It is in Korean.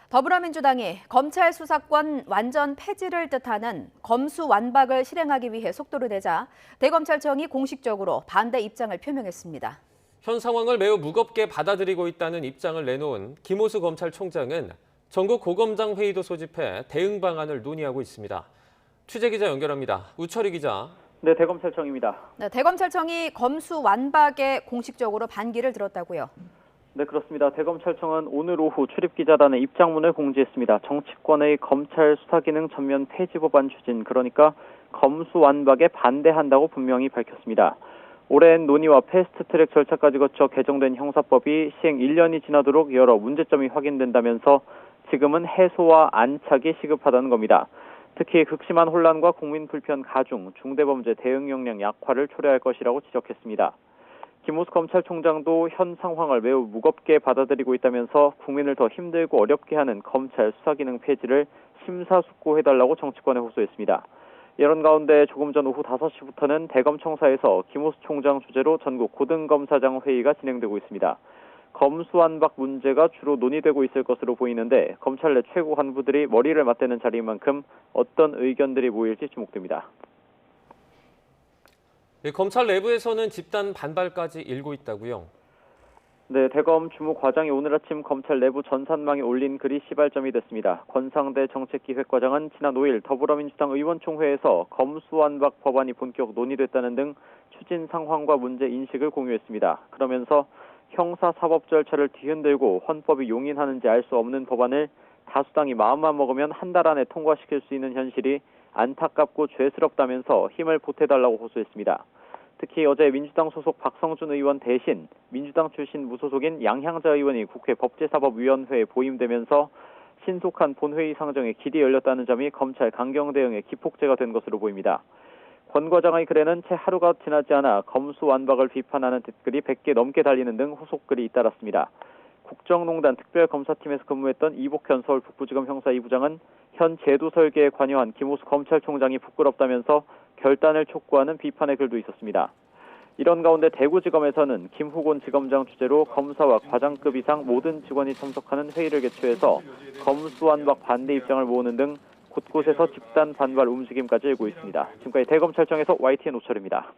더불어민주당이 검찰 수사권 완전 폐지를 뜻하는 검수완박을 실행하기 위해 속도를 내자 대검찰청이 공식적으로 반대 입장을 표명했습니다. 현 상황을 매우 무겁게 받아들이고 있다는 입장을 내놓은 김호수 검찰총장은 전국 고검장 회의도 소집해 대응 방안을 논의하고 있습니다. 취재기자 연결합니다. 우철희 기자. 네, 대검찰청입니다. 네, 대검찰청이 검수완박에 공식적으로 반기를 들었다고요. 네, 그렇습니다. 대검찰청은 오늘 오후 출입기자단에 입장문을 공지했습니다. 정치권의 검찰 수사기능 전면 폐지 법안 추진, 그러니까 검수완박에 반대한다고 분명히 밝혔습니다. 오랜 논의와 패스트트랙 절차까지 거쳐 개정된 형사법이 시행 1년이 지나도록 여러 문제점이 확인된다면서 지금은 해소와 안착이 시급하다는 겁니다. 특히 극심한 혼란과 국민 불편 가중, 중대범죄 대응 역량 약화를 초래할 것이라고 지적했습니다. 김호수 검찰총장도 현 상황을 매우 무겁게 받아들이고 있다면서 국민을 더 힘들고 어렵게 하는 검찰 수사기능 폐지를 심사숙고해달라고 정치권에 호소했습니다. 이런 가운데 조금 전 오후 5시부터는 대검청사에서 김호수 총장 주재로 전국 고등검사장 회의가 진행되고 있습니다. 검수완박 문제가 주로 논의되고 있을 것으로 보이는데 검찰 내 최고 간부들이 머리를 맞대는 자리인 만큼 어떤 의견들이 모일지 주목됩니다. 검찰 내부에서는 집단 반발까지 일고 있다고요? 네, 대검 주무과장이 오늘 아침 검찰 내부 전산망에 올린 글이 시발점이 됐습니다. 권상대 정책기획과장은 지난 5일 더불어민주당 의원총회에서 검수완박 법안이 본격 논의됐다는 등 추진 상황과 문제 인식을 공유했습니다. 그러면서 형사사법 절차를 뒤흔들고 헌법이 용인하는지 알 수 없는 법안을 다수당이 마음만 먹으면 한 달 안에 통과시킬 수 있는 현실이 안타깝고 죄스럽다면서 힘을 보태달라고 호소했습니다. 특히 어제 민주당 소속 박성준 의원 대신 민주당 출신 무소속인 양향자 의원이 국회 법제사법위원회에 보임되면서 신속한 본회의 상정에 길이 열렸다는 점이 검찰 강경 대응의 기폭제가 된 것으로 보입니다. 권 과장의 글에는 채 하루가 지나지 않아 검수완박을 비판하는 댓글이 100개 넘게 달리는 등 후속글이 잇따랐습니다. 국정농단 특별검사팀에서 근무했던 이복현 서울 북부지검 형사 2부장은 현 제도 설계에 관여한 김호수 검찰총장이 부끄럽다면서 결단을 촉구하는 비판의 글도 있었습니다. 이런 가운데 대구지검에서는 김후곤 지검장 주재로 검사와 과장급 이상 모든 직원이 참석하는 회의를 개최해서 검수완박 반대 입장을 모으는 등 곳곳에서 집단 반발 움직임까지 일고 있습니다. 지금까지 대검찰청에서 YTN 오철입니다.